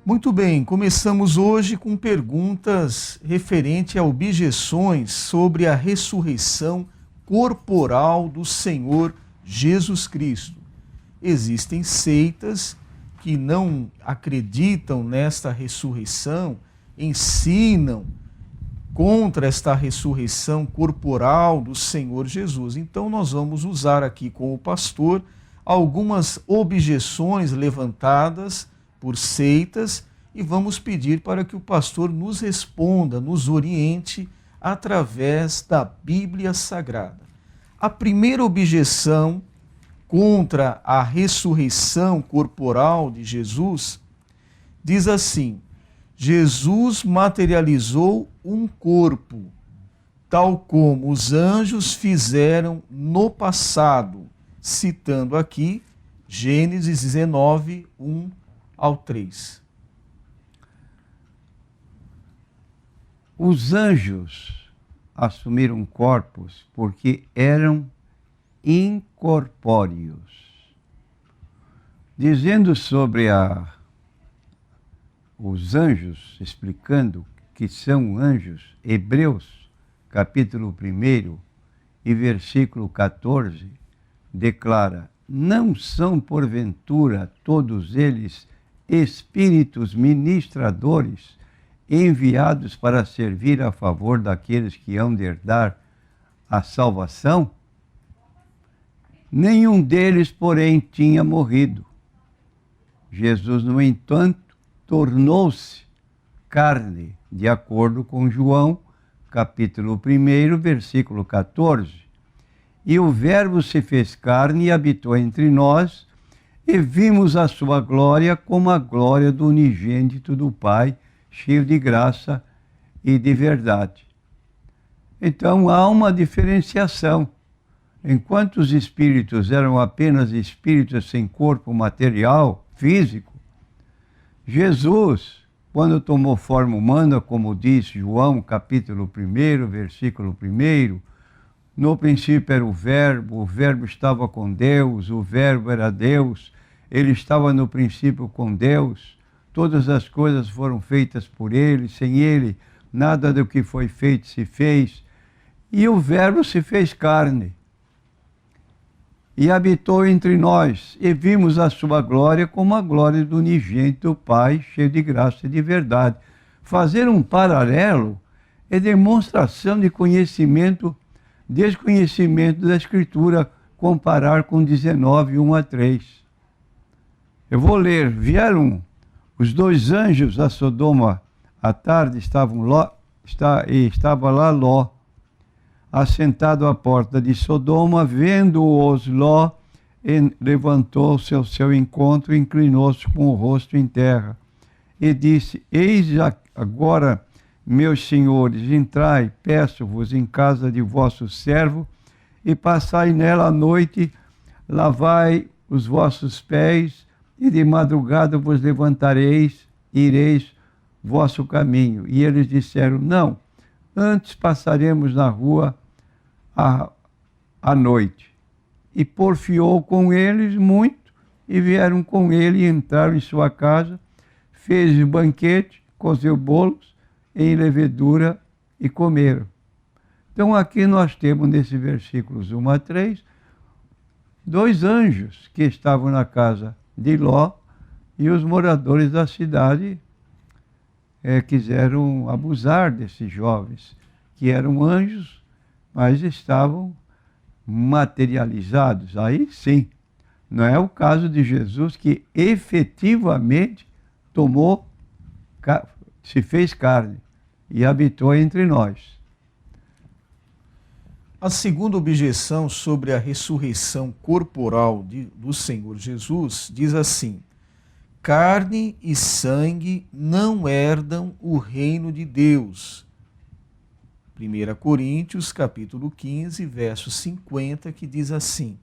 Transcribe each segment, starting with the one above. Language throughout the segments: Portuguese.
Muito bem, começamos hoje com perguntas referentes a objeções sobre a ressurreição corporal do Senhor Jesus Cristo. Existem seitas que não acreditam nesta ressurreição, ensinam contra esta ressurreição corporal do Senhor Jesus. Então nós vamos usar aqui com o pastor algumas objeções levantadas por seitas e vamos pedir para que o pastor nos responda, nos oriente através da Bíblia Sagrada. A primeira objeção contra a ressurreição corporal de Jesus diz assim: Jesus materializou um corpo, tal como os anjos fizeram no passado, citando aqui Gênesis 19, 1 ao 3. Os anjos assumiram corpos porque eram incorpóreos. Dizendo sobre os anjos, explicando que são anjos, Hebreus, capítulo 1 e versículo 14, declara: não são porventura todos eles espíritos ministradores enviados para servir a favor daqueles que hão de herdar a salvação? Nenhum deles, porém, tinha morrido. Jesus, no entanto, tornou-se carne, de acordo com João, capítulo 1, versículo 14. E o Verbo se fez carne e habitou entre nós, e vimos a sua glória como a glória do unigênito do Pai, cheio de graça e de verdade. Então há uma diferenciação. Enquanto os espíritos eram apenas espíritos sem corpo material, físico, Jesus, quando tomou forma humana, como diz João, capítulo 1, versículo 1, no princípio era o Verbo estava com Deus, o Verbo era Deus, ele estava no princípio com Deus, todas as coisas foram feitas por ele, sem ele, nada do que foi feito se fez, e o Verbo se fez carne, e habitou entre nós, e vimos a sua glória como a glória do unigênito do Pai, cheio de graça e de verdade. Fazer um paralelo é demonstração de conhecimento, desconhecimento da Escritura, comparar com 19, 1 a 3. Eu vou ler: vieram os dois anjos a Sodoma à tarde, estava lá Ló, assentado à porta de Sodoma, vendo-os Ló, levantou-se ao seu encontro, inclinou-se com o rosto em terra, e disse: eis agora, meus senhores, entrai, peço-vos, em casa de vosso servo, e passai nela a noite, lavai os vossos pés, e de madrugada vos levantareis, e ireis vosso caminho. E eles disseram: não, antes passaremos na rua à noite. E porfiou com eles muito, e vieram com ele, e entraram em sua casa, fez banquete, cozeu bolos em levedura e comeram. Então aqui nós temos, nesses versículos 1 a 3, dois anjos que estavam na casa de Ló, e os moradores da cidade quiseram abusar desses jovens, que eram anjos, mas estavam materializados. Aí sim, não é o caso de Jesus, que efetivamente se fez carne e habitou entre nós. A segunda objeção sobre a ressurreição corporal do Senhor Jesus diz assim: carne e sangue não herdam o reino de Deus. 1 Coríntios, capítulo 15, verso 50, que diz assim: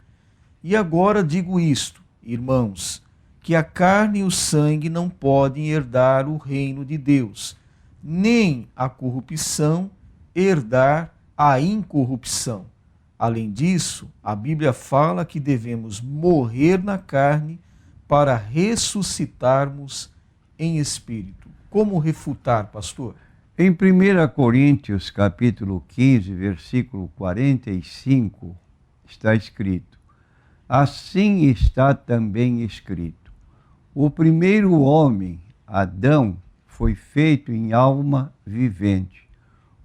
e agora digo isto, irmãos, que a carne e o sangue não podem herdar o reino de Deus, nem a corrupção herdar a incorrupção. Além disso, a Bíblia fala que devemos morrer na carne para ressuscitarmos em espírito. Como refutar, pastor? Em 1 Coríntios, capítulo 15, versículo 45, está escrito: assim está também escrito: o primeiro homem, Adão, foi feito em alma vivente.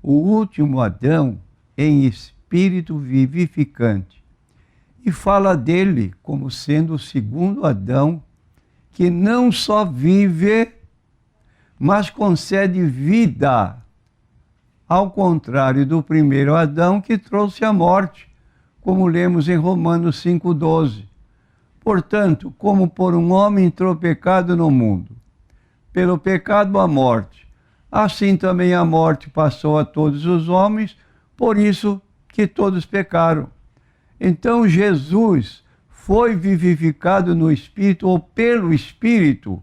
O último Adão, em espírito vivificante. E fala dele como sendo o segundo Adão, que não só vive, mas concede vida, ao contrário do primeiro Adão, que trouxe a morte, como lemos em Romanos 5,12. Portanto, como por um homem entrou pecado no mundo, pelo pecado a morte, assim também a morte passou a todos os homens, por isso que todos pecaram. Então Jesus foi vivificado no Espírito, ou pelo Espírito,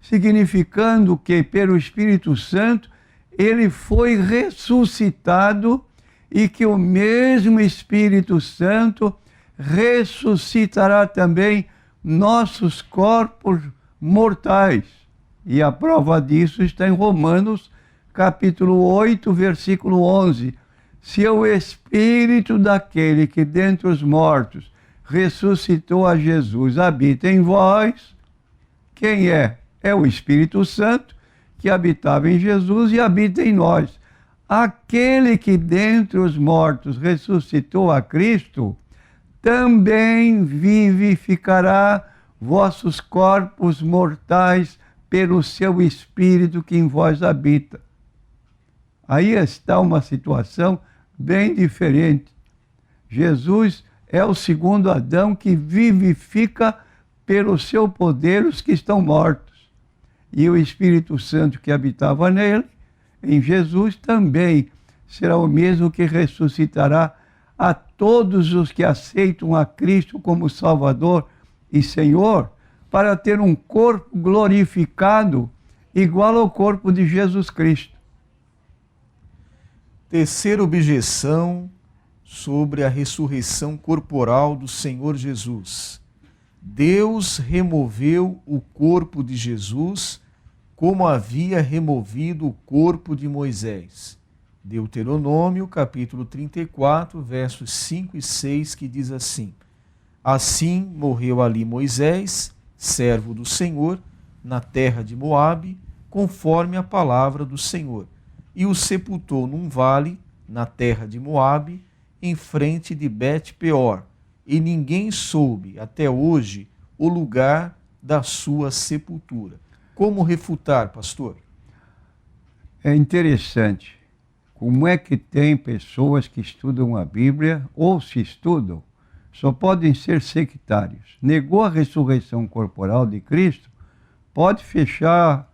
significando que pelo Espírito Santo ele foi ressuscitado e que o mesmo Espírito Santo ressuscitará também nossos corpos mortais. E a prova disso está em Romanos, capítulo 8, versículo 11. Se o Espírito daquele que dentre os mortos ressuscitou a Jesus habita em vós, quem é? É o Espírito Santo que habitava em Jesus e habita em nós. Aquele que dentre os mortos ressuscitou a Cristo, também vivificará vossos corpos mortais pelo seu Espírito que em vós habita. Aí está uma situação bem diferente. Jesus é o segundo Adão que vivifica pelo seu poder os que estão mortos. E o Espírito Santo que habitava nele, em Jesus, também será o mesmo que ressuscitará a todos os que aceitam a Cristo como Salvador e Senhor, para ter um corpo glorificado igual ao corpo de Jesus Cristo. Terceira objeção sobre a ressurreição corporal do Senhor Jesus. Deus removeu o corpo de Jesus como havia removido o corpo de Moisés. Deuteronômio, capítulo 34, versos 5 e 6, que diz assim: assim morreu ali Moisés, servo do Senhor, na terra de Moabe, conforme a palavra do Senhor, e o sepultou num vale, na terra de Moabe, em frente de Bet-peor, e ninguém soube, até hoje, o lugar da sua sepultura. Como refutar, pastor? É interessante como é que tem pessoas que estudam a Bíblia, ou se estudam, só podem ser sectários. Negou a ressurreição corporal de Cristo, pode fechar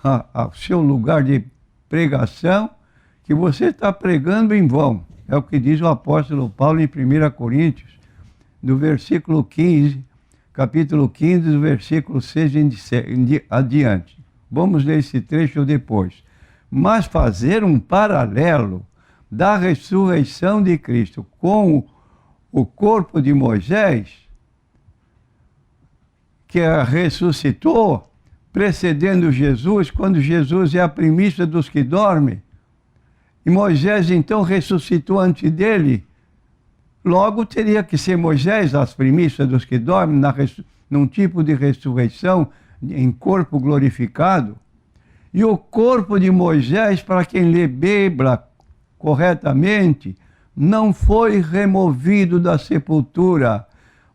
o seu lugar de pregação, que você está pregando em vão. É o que diz o apóstolo Paulo em 1 Coríntios, no versículo 15, capítulo 15, do versículo 6 adiante. Vamos ler esse trecho depois. Mas fazer um paralelo da ressurreição de Cristo com o corpo de Moisés, que ressuscitou, precedendo Jesus, quando Jesus é a primícia dos que dormem, e Moisés então ressuscitou antes dele, logo teria que ser Moisés as primícias dos que dormem, num tipo de ressurreição em corpo glorificado. E o corpo de Moisés, para quem lê Bíblia corretamente, não foi removido da sepultura,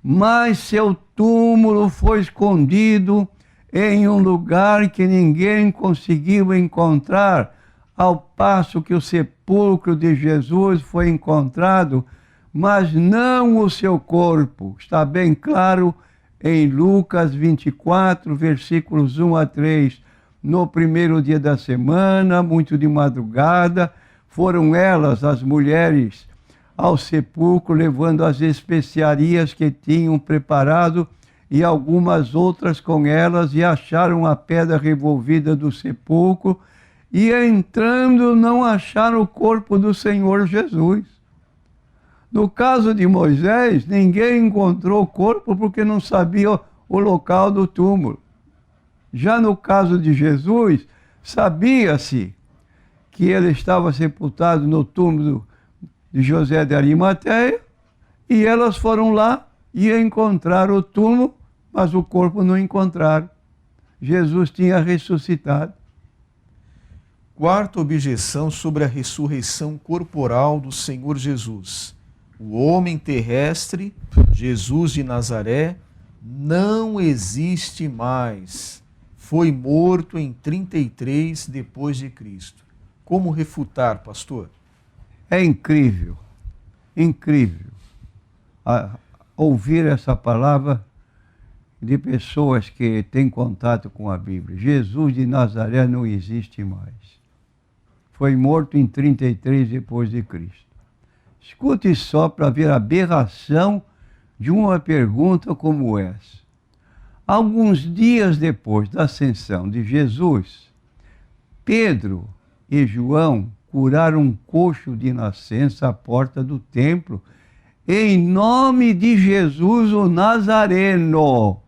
mas seu túmulo foi escondido em um lugar que ninguém conseguiu encontrar, ao passo que o sepulcro de Jesus foi encontrado, mas não o seu corpo. Está bem claro em Lucas 24, versículos 1 a 3. No primeiro dia da semana, muito de madrugada, foram elas, as mulheres, ao sepulcro, levando as especiarias que tinham preparado e algumas outras com elas, e acharam a pedra revolvida do sepulcro, e entrando não acharam o corpo do Senhor Jesus. No caso de Moisés, ninguém encontrou o corpo porque não sabia o local do túmulo. Já no caso de Jesus, sabia-se que ele estava sepultado no túmulo de José de Arimateia, e elas foram lá e encontraram o túmulo, mas o corpo não encontraram. Jesus tinha ressuscitado. Quarta objeção sobre a ressurreição corporal do Senhor Jesus. O homem terrestre, Jesus de Nazaré, não existe mais. Foi morto em 33 depois de Cristo. Como refutar, pastor? É incrível, incrível ouvir essa palavra de pessoas que têm contato com a Bíblia. Jesus de Nazaré não existe mais. Foi morto em 33 depois de Cristo. Escute só para ver a aberração de uma pergunta como essa. Alguns dias depois da ascensão de Jesus, Pedro e João curaram um coxo de nascença à porta do templo, em nome de Jesus o Nazareno.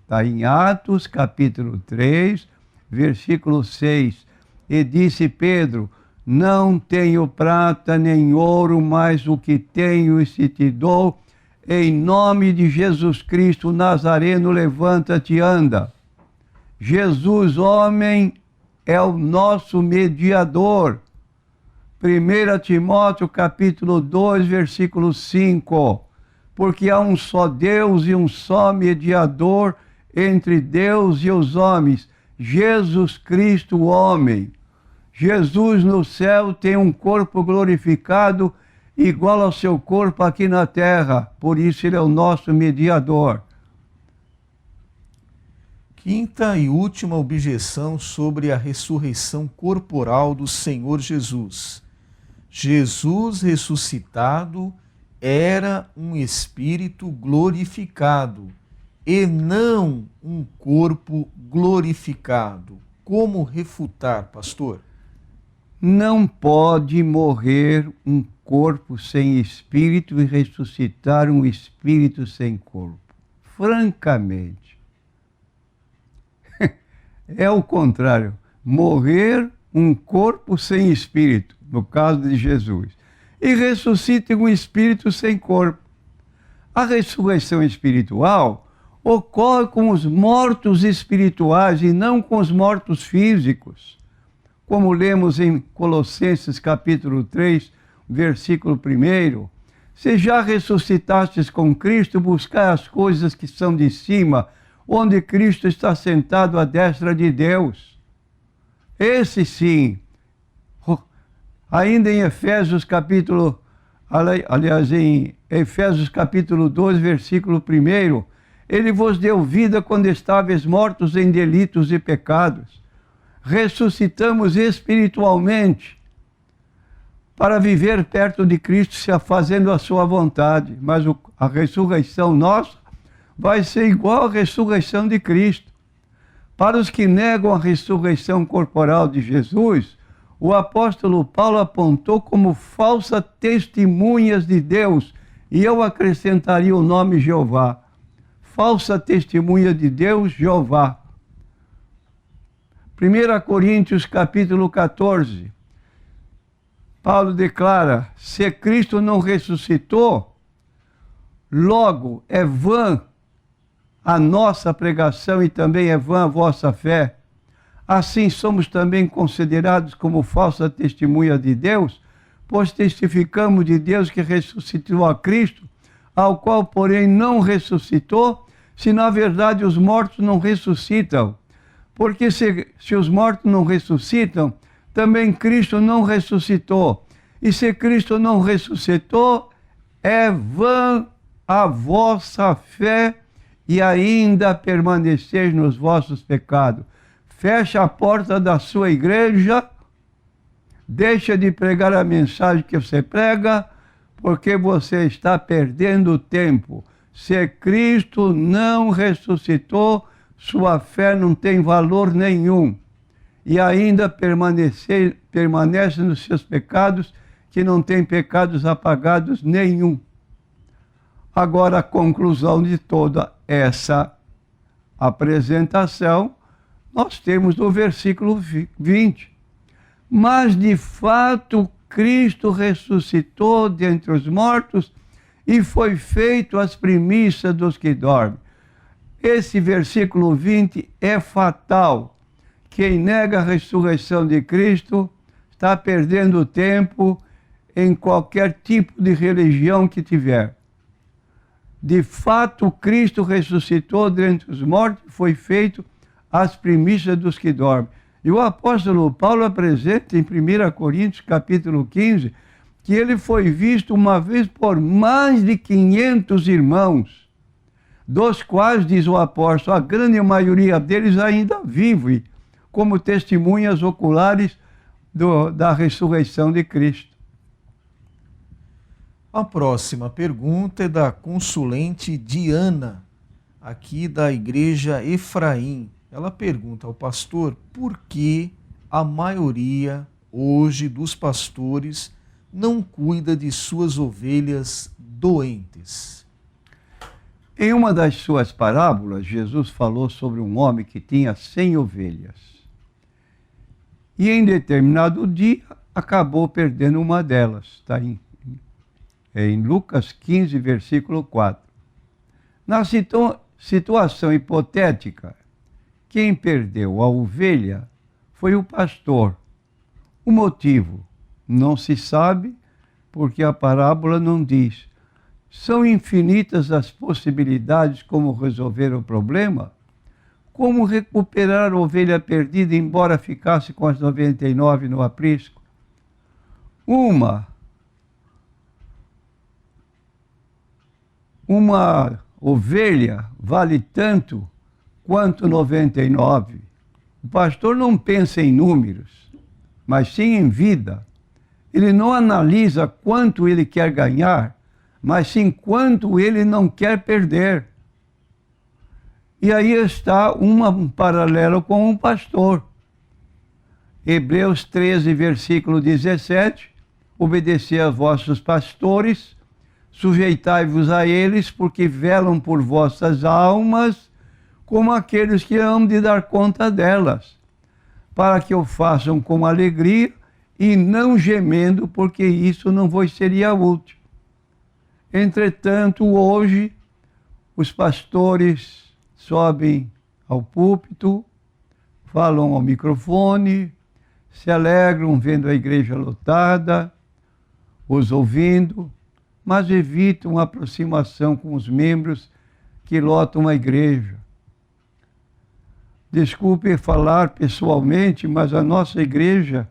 Está em Atos, capítulo 3, versículo 6. E disse Pedro: não tenho prata nem ouro, mas o que tenho se te dou. Em nome de Jesus Cristo Nazareno, levanta-te e anda. Jesus, homem, é o nosso mediador. 1 Timóteo capítulo 2, versículo 5. Porque há um só Deus e um só mediador entre Deus e os homens, Jesus Cristo, o homem. Jesus no céu tem um corpo glorificado igual ao seu corpo aqui na terra. Por isso ele é o nosso mediador. Quinta e última objeção sobre a ressurreição corporal do Senhor Jesus. Jesus ressuscitado era um espírito glorificado e não um corpo glorificado. Como refutar, pastor? Não pode morrer um corpo sem espírito e ressuscitar um espírito sem corpo. Francamente. É o contrário. Morrer um corpo sem espírito, no caso de Jesus, e ressuscita um espírito sem corpo. A ressurreição espiritual ocorre com os mortos espirituais e não com os mortos físicos. Como lemos em Colossenses capítulo 3, versículo 1, se já ressuscitastes com Cristo, buscai as coisas que são de cima, onde Cristo está sentado à destra de Deus. Esse sim. Ainda em Efésios capítulo, em Efésios capítulo 2, versículo 1, ele vos deu vida quando estáveis mortos em delitos e pecados. Ressuscitamos espiritualmente para viver perto de Cristo, fazendo a sua vontade. Mas a ressurreição nossa vai ser igual à ressurreição de Cristo. Para os que negam a ressurreição corporal de Jesus, o apóstolo Paulo apontou como falsas testemunhas de Deus, e eu acrescentaria o nome Jeová. Falsa testemunha de Deus, Jeová. 1 Coríntios capítulo 14, Paulo declara: se Cristo não ressuscitou, logo é vã a nossa pregação e também é vã a vossa fé. Assim somos também considerados como falsa testemunha de Deus, pois testificamos de Deus que ressuscitou a Cristo, ao qual, porém, não ressuscitou, se na verdade os mortos não ressuscitam. Porque se os mortos não ressuscitam, também Cristo não ressuscitou. E se Cristo não ressuscitou, é vã a vossa fé e ainda permaneceis nos vossos pecados. Fecha a porta da sua igreja, deixa de pregar a mensagem que você prega, porque você está perdendo tempo. Se Cristo não ressuscitou, sua fé não tem valor nenhum. E ainda permanece nos seus pecados, que não tem pecados apagados nenhum. Agora, a conclusão de toda essa apresentação, nós temos no versículo 20. Mas de fato Cristo ressuscitou dentre os mortos e foi feito as primícias dos que dormem. Esse versículo 20 é fatal. Quem nega a ressurreição de Cristo está perdendo tempo em qualquer tipo de religião que tiver. De fato, Cristo ressuscitou dentre os mortos e foi feito as primícias dos que dormem. E o apóstolo Paulo apresenta em 1 Coríntios capítulo 15 que ele foi visto uma vez por mais de 500 irmãos, dos quais, diz o apóstolo, a grande maioria deles ainda vive como testemunhas oculares da ressurreição de Cristo. A próxima pergunta é da consulente Diana, aqui da Igreja Efraim. Ela pergunta ao pastor por que a maioria hoje dos pastores não cuida de suas ovelhas doentes. Em uma das suas parábolas, Jesus falou sobre um homem que tinha 100 ovelhas. E em determinado dia acabou perdendo uma delas. Está em Lucas 15, versículo 4. Na situação hipotética, quem perdeu a ovelha foi o pastor. O motivo não se sabe, porque a parábola não diz. São infinitas as possibilidades como resolver o problema. Como recuperar a ovelha perdida, embora ficasse com as 99 no aprisco? Uma ovelha vale tanto quanto 99. O pastor não pensa em números, mas sim em vida. Ele não analisa quanto ele quer ganhar, mas sim quanto ele não quer perder. E aí está um paralelo com um pastor. Hebreus 13, versículo 17, obedecei a vossos pastores, sujeitai-vos a eles, porque velam por vossas almas, como aqueles que hão de dar conta delas, para que o façam com alegria e não gemendo, porque isso não vos seria útil. Entretanto, hoje, os pastores sobem ao púlpito, falam ao microfone, se alegram vendo a igreja lotada, os ouvindo, mas evitam a aproximação com os membros que lotam a igreja. Desculpe falar pessoalmente, mas a nossa igreja,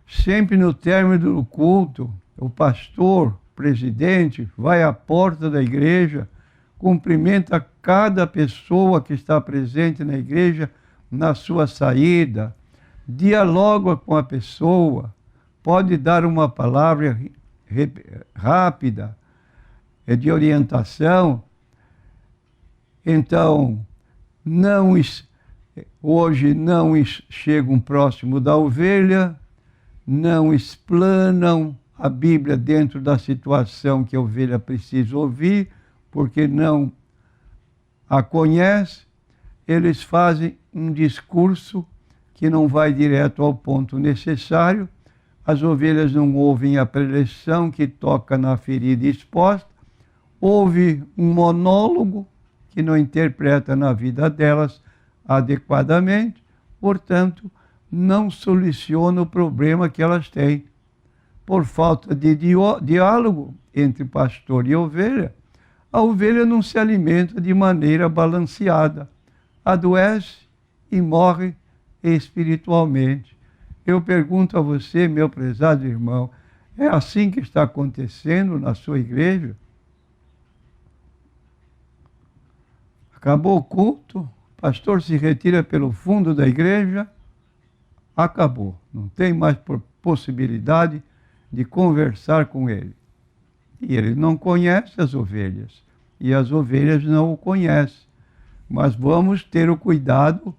sempre no término do culto, o pastor, presidente, vai à porta da igreja, cumprimenta cada pessoa que está presente na igreja na sua saída, dialoga com a pessoa, pode dar uma palavra rápida, de orientação. Então, hoje não chegam próximo da ovelha, não explanam a Bíblia dentro da situação que a ovelha precisa ouvir, porque não a conhece. Eles fazem um discurso que não vai direto ao ponto necessário. As ovelhas não ouvem a preleção que toca na ferida exposta, ouve um monólogo que não interpreta na vida delas adequadamente, portanto, não soluciona o problema que elas têm. Por falta de diálogo entre pastor e ovelha, a ovelha não se alimenta de maneira balanceada, adoece e morre espiritualmente. Eu pergunto a você, meu prezado irmão, é assim que está acontecendo na sua igreja? Acabou o culto, o pastor se retira pelo fundo da igreja, acabou. Não tem mais possibilidade de conversar com ele. E ele não conhece as ovelhas, e as ovelhas não o conhecem. Mas vamos ter o cuidado,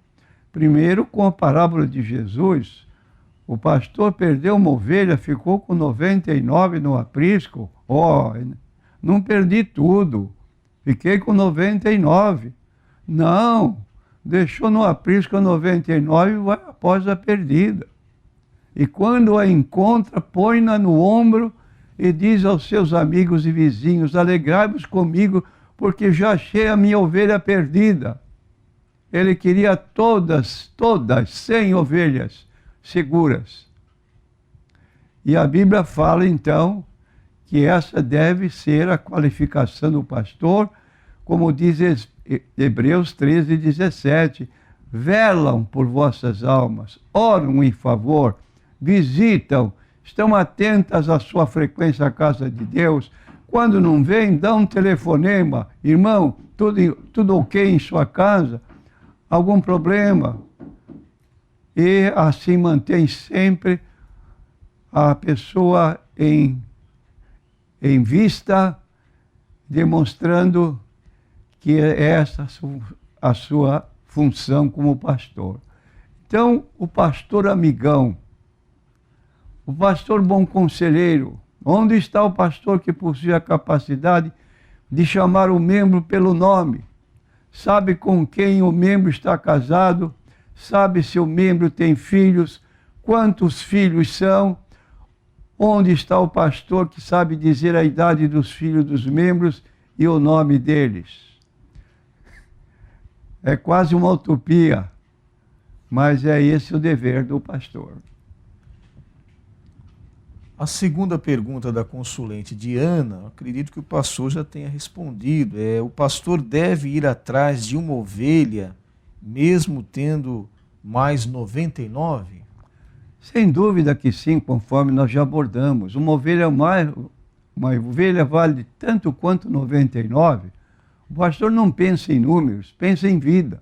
primeiro, com a parábola de Jesus. O pastor perdeu uma ovelha, ficou com 99 no aprisco. Não perdi tudo, fiquei com 99. Não, deixou no aprisco a 99 e vai após a perdida. E quando a encontra, põe-na no ombro e diz aos seus amigos e vizinhos: alegrai-vos comigo, porque já achei a minha ovelha perdida. Ele queria todas, 100 ovelhas seguras. E a Bíblia fala, então, que essa deve ser a qualificação do pastor, como diz Hebreus 13:17. Velam por vossas almas, oram em favor, visitam, estão atentas à sua frequência à casa de Deus. Quando não vem, dá um telefonema: irmão, tudo ok em sua casa? Algum problema? E assim mantém sempre a pessoa em vista, demonstrando que é essa a sua função como pastor. Então, o pastor amigão, o pastor bom conselheiro, onde está o pastor que possui a capacidade de chamar o membro pelo nome? Sabe com quem o membro está casado, sabe se o membro tem filhos, quantos filhos são. Onde está o pastor que sabe dizer a idade dos filhos dos membros e o nome deles? É quase uma utopia, mas é esse o dever do pastor. A segunda pergunta da consulente Diana, acredito que o pastor já tenha respondido. O pastor deve ir atrás de uma ovelha, mesmo tendo mais 99? Sem dúvida que sim, conforme nós já abordamos. Uma ovelha vale tanto quanto 99. O pastor não pensa em números, pensa em vida.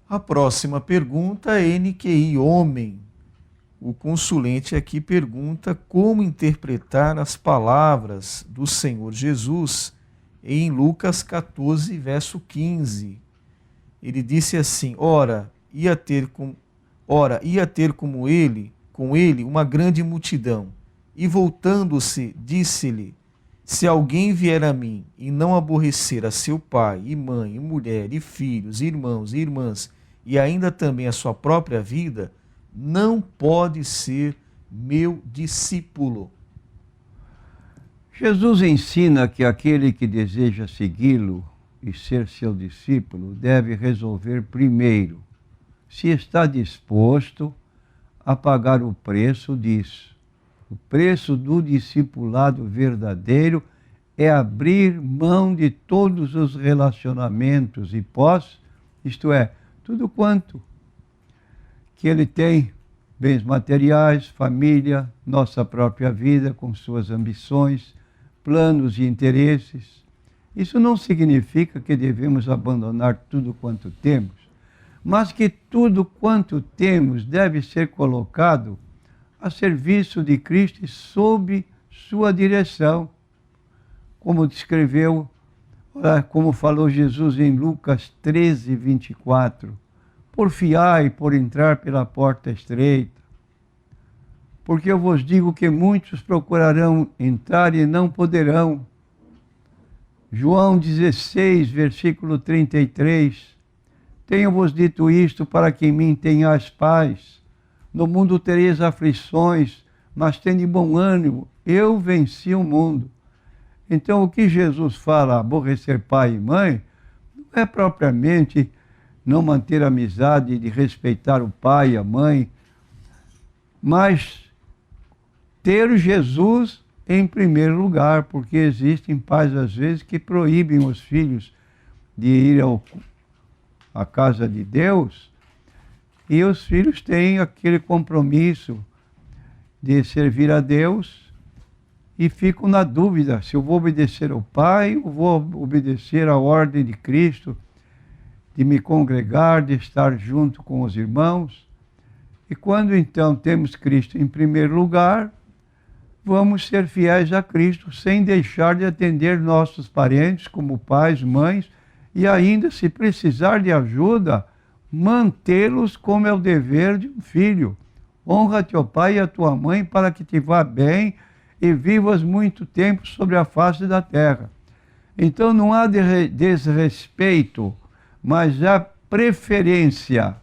A próxima pergunta é NQI Homem. O consulente aqui pergunta como interpretar as palavras do Senhor Jesus em Lucas 14, verso 15. Ele disse assim: Ora, ia ter com ele uma grande multidão, e voltando-se, disse-lhe: se alguém vier a mim e não aborrecer a seu pai, e mãe, e mulher, e filhos, e irmãos, e irmãs, e ainda também a sua própria vida, não pode ser meu discípulo. Jesus ensina que aquele que deseja segui-lo e ser seu discípulo deve resolver primeiro se está disposto a pagar o preço disso. O preço do discipulado verdadeiro é abrir mão de todos os relacionamentos e posses, isto é, tudo quanto que ele tem, bens materiais, família, nossa própria vida com suas ambições, planos e interesses. Isso não significa que devemos abandonar tudo quanto temos, mas que tudo quanto temos deve ser colocado a serviço de Cristo e sob sua direção, como descreveu, como falou Jesus em Lucas 13, 24. Porfiai por entrar pela porta estreita, porque eu vos digo que muitos procurarão entrar e não poderão. João 16, versículo 33. Tenho-vos dito isto para que em mim tenhais paz. No mundo tereis aflições, mas tende bom ânimo, eu venci o mundo. Então o que Jesus fala, aborrecer pai e mãe, não é propriamente não manter a amizade de respeitar o pai e a mãe, mas ter Jesus em primeiro lugar, porque existem pais às vezes que proíbem os filhos de ir à casa de Deus, e os filhos têm aquele compromisso de servir a Deus e ficam na dúvida se eu vou obedecer ao Pai ou vou obedecer à ordem de Cristo, de me congregar, de estar junto com os irmãos. E quando então temos Cristo em primeiro lugar, vamos ser fiéis a Cristo sem deixar de atender nossos parentes como pais, mães, e ainda, se precisar de ajuda, mantê-los como é o dever de um filho. Honra teu pai e a tua mãe para que te vá bem e vivas muito tempo sobre a face da terra. Então não há desrespeito, mas há preferência.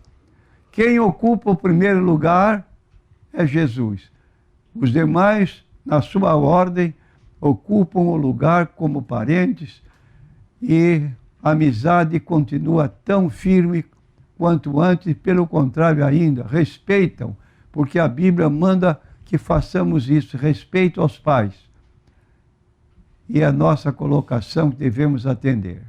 Quem ocupa o primeiro lugar é Jesus. Os demais, na sua ordem, ocupam o lugar como parentes e a amizade continua tão firme quanto antes, pelo contrário ainda, respeitam, porque a Bíblia manda que façamos isso, respeito aos pais. E é a nossa colocação que devemos atender.